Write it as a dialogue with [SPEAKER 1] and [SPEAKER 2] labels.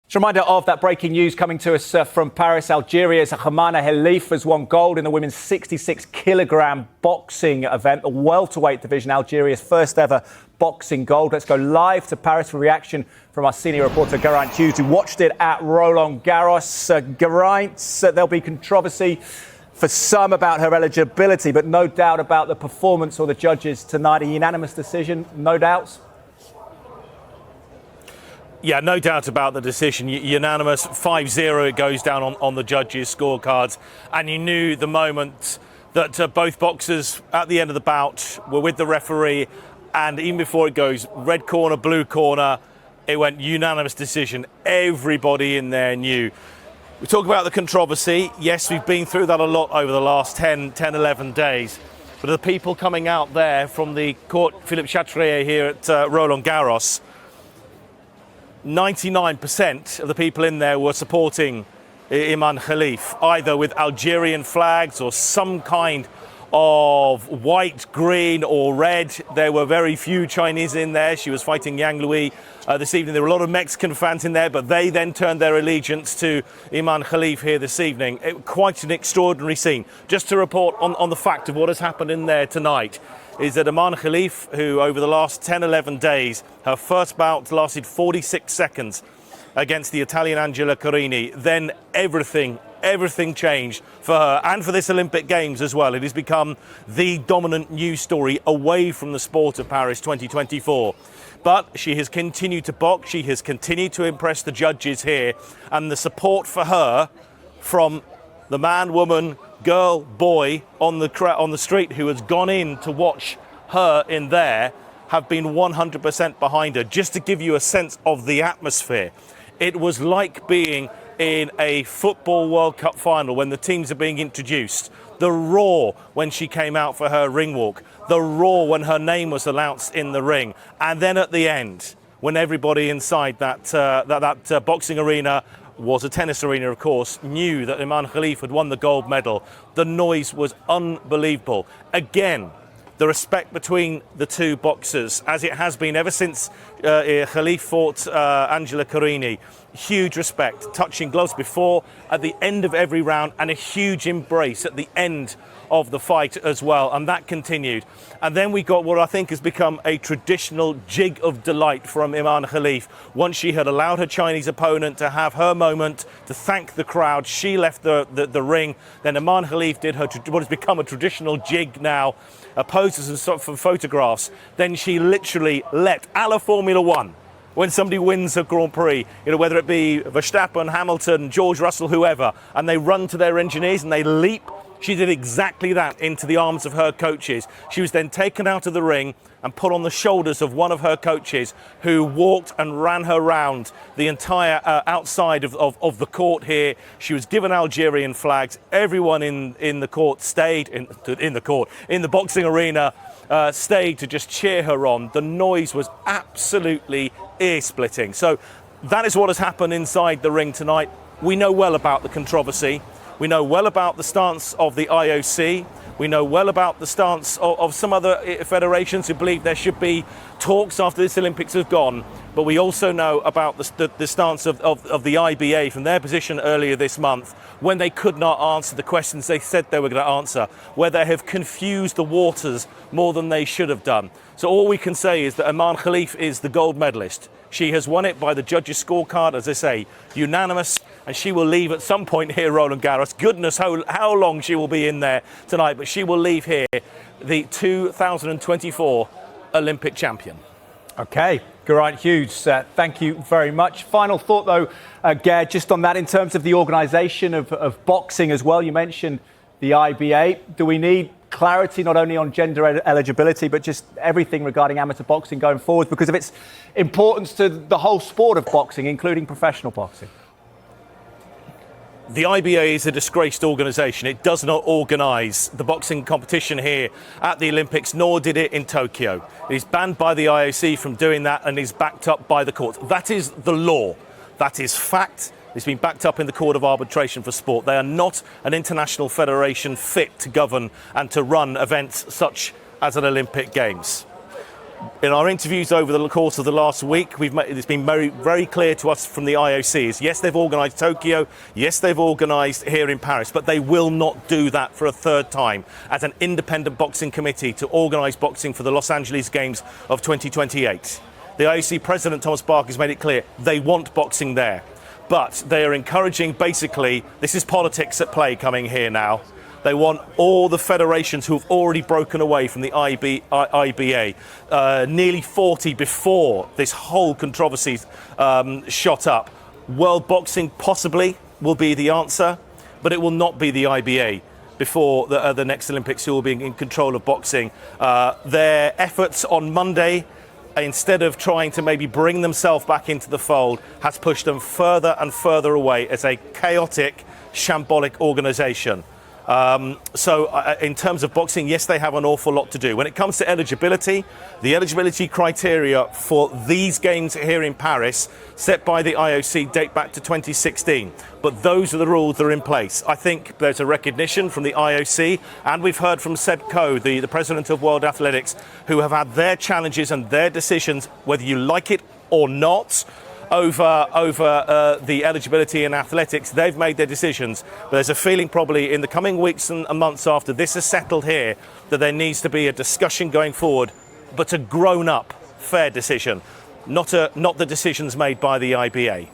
[SPEAKER 1] Just a reminder of that breaking news coming to us from Paris. Algeria's Hamana Khelif has won gold in the women's 66-kilogram boxing event, the welterweight division, Algeria's first ever boxing gold. Let's go live to Paris for reaction from our senior reporter, Geraint Hughes, who watched it at Roland Garros. Geraint, there'll be controversy for some about her eligibility, but no doubt about the performance or the judges tonight. A unanimous decision, no doubts?
[SPEAKER 2] Yeah, no doubt about the decision. Unanimous, 5-0 it goes down on the judges' scorecards. And you knew the moment that both boxers at the end of the bout were with the referee. And even before it goes red corner, blue corner, it went unanimous decision. Everybody in there knew. We talk about the controversy. Yes, we've been through that a lot over the last 10, 11 days. But the people coming out there from the court Philippe Chatrier here at Roland Garros, 99% of the people in there were supporting Iman Khelif, either with Algerian flags or some kind of white, green or red. There were very few Chinese in there. She was fighting Yang Lui this evening. There were a lot of Mexican fans in there, but they then turned their allegiance to Iman Khelif here this evening. Quite an extraordinary scene. Just to report on the fact of what has happened in there tonight is that Iman Khelif, who over the last 10, 11 days, her first bout lasted 46 seconds against the Italian Angela Carini. Then everything changed for her and for this Olympic Games as well. It has become the dominant news story away from the sport of Paris 2024. But she has continued to box. She has continued to impress the judges here. And the support for her from the man, woman, girl, boy on the street who has gone in to watch her in there have been 100% behind her. Just to give you a sense of the atmosphere, it was like being in a football World Cup final when the teams are being introduced. The roar when she came out for her ring walk, the roar when her name was announced in the ring, and then at the end, when everybody inside that boxing arena, was a tennis arena, of course, knew that Iman Khelif had won the gold medal. The noise was unbelievable. Again, the respect between the two boxers, as it has been ever since Khelif fought Angela Carini. Huge respect, touching gloves before, at the end of every round, and a huge embrace at the end of the fight as well, and that continued. And then we got what I think has become a traditional jig of delight from Iman Khelif. Once she had allowed her Chinese opponent to have her moment to thank the crowd, she left the ring. Then Iman Khelif did what has become a traditional jig now, poses for photographs. Then she literally let, a la Formula One, when somebody wins a Grand Prix, whether it be Verstappen, Hamilton, George Russell, whoever, and they run to their engineers and they leap. She did exactly that into the arms of her coaches. She was then taken out of the ring and put on the shoulders of one of her coaches, who walked and ran her round the entire outside of the court here. She was given Algerian flags. Everyone in the court stayed, in the boxing arena, stayed to just cheer her on. The noise was absolutely ear-splitting. So that is what has happened inside the ring tonight. We know well about the controversy. We know well about the stance of the IOC. We know well about the stance of some other federations who believe there should be talks after this Olympics have gone. But we also know about the stance of the IBA from their position earlier this month, when they could not answer the questions they said they were going to answer, where they have confused the waters more than they should have done. So all we can say is that Iman Khelif is the gold medalist. She has won it by the judges' scorecard, as I say, unanimous, and she will leave at some point here, Roland Garros. Goodness, how long she will be in there tonight, but she will leave here the 2024 Olympic champion.
[SPEAKER 1] Okay, Geraint Hughes, thank you very much. Final thought, though, Ger, just on that, in terms of the organisation of boxing as well. You mentioned the IBA. Do we need clarity not only on gender eligibility, but just everything regarding amateur boxing going forward because of its importance to the whole sport of boxing, including professional boxing?
[SPEAKER 2] The IBA is a disgraced organisation. It does not organise the boxing competition here at the Olympics, nor did it in Tokyo. It is banned by the IOC from doing that and is backed up by the courts. That is the law. That is fact. It's been backed up in the Court of Arbitration for Sport. They are not an international federation fit to govern and to run events such as an Olympic Games. In our interviews over the course of the last week, it's been very, very clear to us from the IOC is yes, they've organised Tokyo, yes, they've organised here in Paris, but they will not do that for a third time as an independent boxing committee to organise boxing for the Los Angeles Games of 2028. The IOC president, Thomas Bach, has made it clear they want boxing there, but they are encouraging, basically, this is politics at play coming here now. They want all the federations who have already broken away from the IBA, nearly 40 before this whole controversy shot up. World boxing possibly will be the answer, but it will not be the IBA before the next Olympics who will be in control of boxing. Their efforts on Monday, instead of trying to maybe bring themselves back into the fold, has pushed them further and further away as a chaotic, shambolic organisation. In terms of boxing, yes, they have an awful lot to do. When it comes to eligibility, the eligibility criteria for these games here in Paris, set by the IOC, date back to 2016. But those are the rules that are in place. I think there's a recognition from the IOC, and we've heard from Seb Coe, the president of World Athletics, who have had their challenges and their decisions, whether you like it or not, over the eligibility in athletics. They've made their decisions, but there's a feeling probably in the coming weeks and months after this is settled here that there needs to be a discussion going forward, but a grown-up, fair decision, not the decisions made by the IBA.